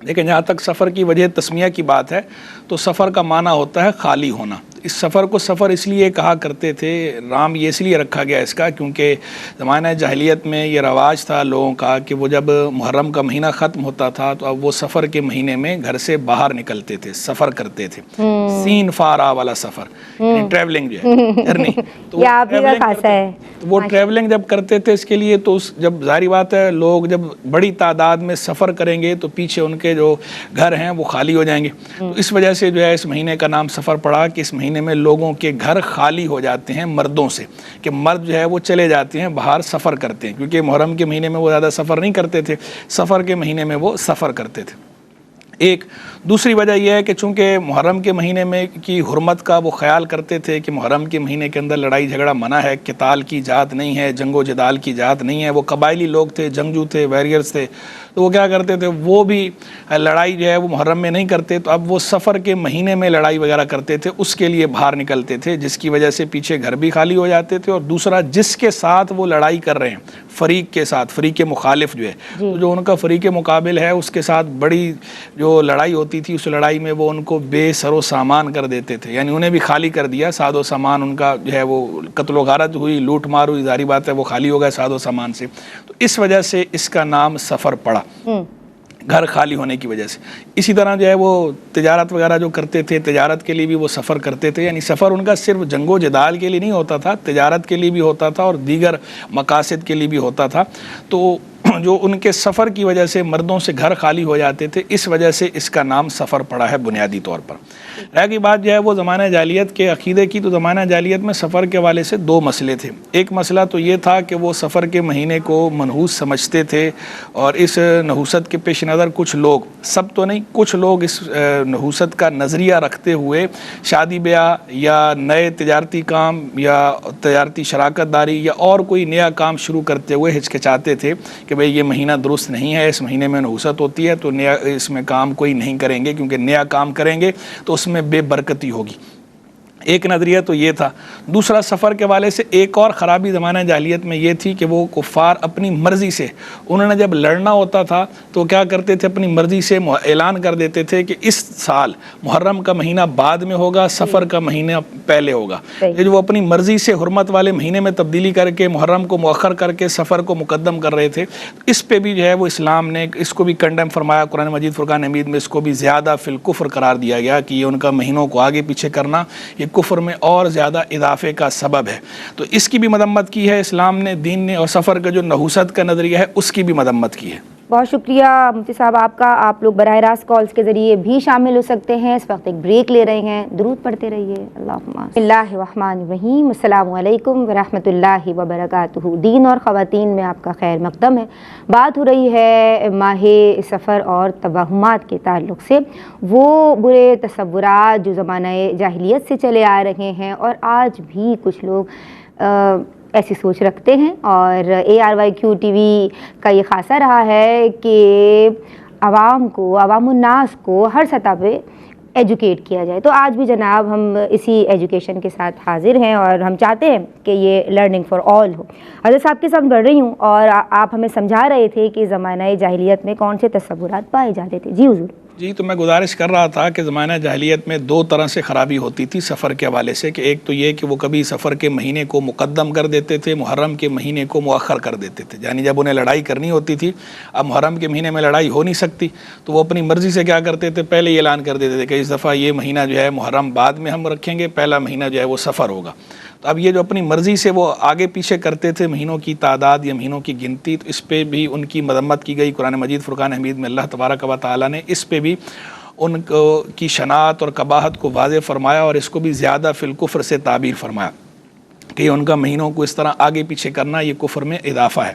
لیکن جہاں تک سفر کی وجہ تسمیہ کی بات ہے تو سفر کا معنی ہوتا ہے خالی ہونا. اس سفر کو سفر اس لیے کہا کرتے تھے، نام یہ اس لیے رکھا گیا اس کا کیونکہ زمانہ جاہلیت میں یہ رواج تھا لوگوں کا کہ وہ جب محرم کا مہینہ ختم ہوتا تھا تو اب وہ سفر کے مہینے میں گھر سے باہر نکلتے تھے، سفر کرتے تھے. سین فارا والا سفر، یعنی ٹریولنگ جو ہے جرنی، تو وہ ٹریولنگ جب کرتے تھے اس کے لیے تو جب ظاہری بات ہے لوگ جب بڑی تعداد میں سفر کریں گے تو پیچھے ان کے جو گھر ہیں وہ خالی ہو جائیں گے. تو اس وجہ سے جو ہے اس مہینے کا نام سفر پڑا کہ اس مہینے میں لوگوں کے گھر خالی ہو جاتے ہیں مردوں سے، کہ مرد جو ہے وہ چلے جاتے ہیں باہر سفر کرتے ہیں، کیونکہ محرم کے مہینے میں وہ زیادہ سفر نہیں کرتے تھے، سفر کے مہینے میں وہ سفر کرتے تھے. ایک دوسری وجہ یہ ہے کہ چونکہ محرم کے مہینے میں کی حرمت کا وہ خیال کرتے تھے کہ محرم کے مہینے کے اندر لڑائی جھگڑا منع ہے، قتال کی جات نہیں ہے، جنگ و جدال کی جات نہیں ہے. وہ قبائلی لوگ تھے، جنگجو تھے، ویریئرز تھے، تو وہ کیا کرتے تھے، وہ بھی لڑائی جو ہے وہ محرم میں نہیں کرتے، تو اب وہ سفر کے مہینے میں لڑائی وغیرہ کرتے تھے، اس کے لیے باہر نکلتے تھے، جس کی وجہ سے پیچھے گھر بھی خالی ہو جاتے تھے. اور دوسرا جس کے ساتھ وہ لڑائی کر رہے ہیں، فریق کے ساتھ، فریق مخالف جو ہے، تو جو ان کا فریق مقابل ہے اس کے ساتھ بڑی جو لڑائی ہوتی تھی، اس لڑائی میں وہ ان کو بے سر و سامان کر دیتے تھے، یعنی انہیں بھی خالی کر دیا، ساد و سامان ان کا جو ہے وہ قتل و غارت ہوئی، لوٹ مار ہوئی، ظاہری بات ہے وہ خالی ہو گئے ساد و سامان سے. تو اس وجہ سے اس کا نام سفر پڑا، گھر خالی ہونے کی وجہ سے. اسی طرح جو ہے وہ تجارت وغیرہ جو کرتے تھے، تجارت کے لیے بھی وہ سفر کرتے تھے، یعنی سفر ان کا صرف جنگ و جدال کے لیے نہیں ہوتا تھا، تجارت کے لیے بھی ہوتا تھا اور دیگر مقاصد کے لیے بھی ہوتا تھا. تو جو ان کے سفر کی وجہ سے مردوں سے گھر خالی ہو جاتے تھے، اس وجہ سے اس کا نام سفر پڑا ہے بنیادی طور پر. رہ کی بات جو ہے وہ زمانہ جاہلیت کے عقیدے کی، تو زمانہ جاہلیت میں سفر کے حوالے سے دو مسئلے تھے. ایک مسئلہ تو یہ تھا کہ وہ سفر کے مہینے کو منحوس سمجھتے تھے، اور اس نحوست کے پیش نظر کچھ لوگ، سب تو نہیں، کچھ لوگ اس نحوست کا نظریہ رکھتے ہوئے شادی بیاہ یا نئے تجارتی کام یا تجارتی شراکت داری یا اور کوئی نیا کام شروع کرتے ہوئے ہچکچاتے تھے کہ بھئی یہ مہینہ درست نہیں ہے، اس مہینے میں نحوست ہوتی ہے تو نیا اس میں کام کوئی نہیں کریں گے، کیونکہ نیا کام کریں گے تو اس میں بے برکتی ہوگی. ایک نظریہ تو یہ تھا. دوسرا سفر کے والے سے ایک اور خرابی زمانہ جاہلیت میں یہ تھی کہ وہ کفار اپنی مرضی سے، انہوں نے جب لڑنا ہوتا تھا تو کیا کرتے تھے، اپنی مرضی سے اعلان کر دیتے تھے کہ اس سال محرم کا مہینہ بعد میں ہوگا، سفر کا مہینہ پہلے ہوگا. یہ جو وہ اپنی مرضی سے حرمت والے مہینے میں تبدیلی کر کے محرم کو مؤخر کر کے سفر کو مقدم کر رہے تھے، اس پہ بھی جو ہے وہ اسلام نے اس کو بھی کنڈیم فرمایا. قرآن مجید فرقان حمید میں اس کو بھی زیادہ فی الکفر قرار دیا گیا کہ یہ ان کا مہینوں کو آگے پیچھے کرنا یہ کفر میں اور زیادہ اضافے کا سبب ہے. تو اس کی بھی مذمت کی ہے اسلام نے، دین نے، اور سفر کا جو نحوست کا نظریہ ہے اس کی بھی مذمت کی ہے. بہت شکریہ مفتی صاحب آپ کا. آپ لوگ براہ راست کالز کے ذریعے بھی شامل ہو سکتے ہیں. اس وقت ایک بریک لے رہے ہیں، درود پڑھتے رہیے. بسم اللہ الرحمن الرحیم. السلام علیکم ورحمۃ اللہ وبرکاتہ. دین اور خواتین میں آپ کا خیر مقدم ہے. بات ہو رہی ہے ماہ سفر اور توہمات کے تعلق سے، وہ برے تصورات جو زمانہ جاہلیت سے چلے آ رہے ہیں اور آج بھی کچھ لوگ ایسی سوچ رکھتے ہیں. اور ARYQ TV کا یہ خاصہ رہا ہے کہ عوام الناس کو ہر سطح پہ ایجوکیٹ کیا جائے. تو آج بھی جناب ہم اسی ایجوکیشن کے ساتھ حاضر ہیں اور ہم چاہتے ہیں کہ یہ لرننگ فار آل ہو. حضرت صاحب کے ساتھ بڑھ رہی ہوں اور آپ ہمیں سمجھا رہے تھے کہ زمانہ جاہلیت میں کون سے تصورات پائے جاتے تھے. جی حضور. جی، تو میں گزارش کر رہا تھا کہ زمانہ جاہلیت میں دو طرح سے خرابی ہوتی تھی سفر کے حوالے سے، کہ ایک تو یہ کہ وہ کبھی سفر کے مہینے کو مقدم کر دیتے تھے، محرم کے مہینے کو مؤخر کر دیتے تھے. یعنی جب انہیں لڑائی کرنی ہوتی تھی، اب محرم کے مہینے میں لڑائی ہو نہیں سکتی، تو وہ اپنی مرضی سے کیا کرتے تھے، پہلے ہی اعلان کر دیتے تھے کہ اس دفعہ یہ مہینہ جو ہے محرم بعد میں ہم رکھیں گے، پہلا مہینہ جو ہے وہ سفر ہوگا. تو اب یہ جو اپنی مرضی سے وہ آگے پیچھے کرتے تھے مہینوں کی تعداد یا مہینوں کی گنتی، تو اس پہ بھی ان کی مذمت کی گئی. قرآن مجید فرقان حمید میں اللہ تبارک و تعالیٰ نے اس پہ بھی ان کی شناعت اور قباحت کو واضح فرمایا اور اس کو بھی زیادہ فی الکفر سے تعبیر فرمایا کہ ان کا مہینوں کو اس طرح آگے پیچھے کرنا یہ کفر میں اضافہ ہے.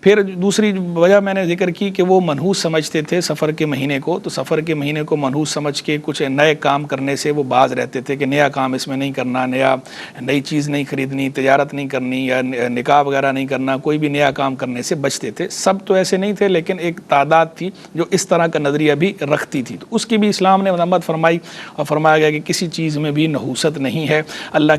پھر دوسری وجہ میں نے ذکر کی کہ وہ منحوس سمجھتے تھے سفر کے مہینے کو، تو سفر کے مہینے کو منحوس سمجھ کے کچھ نئے کام کرنے سے وہ باز رہتے تھے کہ نیا کام اس میں نہیں کرنا، نئی چیز نہیں خریدنی، تجارت نہیں کرنی یا نکاح وغیرہ نہیں کرنا، کوئی بھی نیا کام کرنے سے بچتے تھے. سب تو ایسے نہیں تھے، لیکن ایک تعداد تھی جو اس طرح کا نظریہ بھی رکھتی تھی. تو اس کی بھی اسلام نے مذمت فرمائی اور فرمایا گیا کہ کسی چیز میں بھی نحوست نہیں ہے. اللہ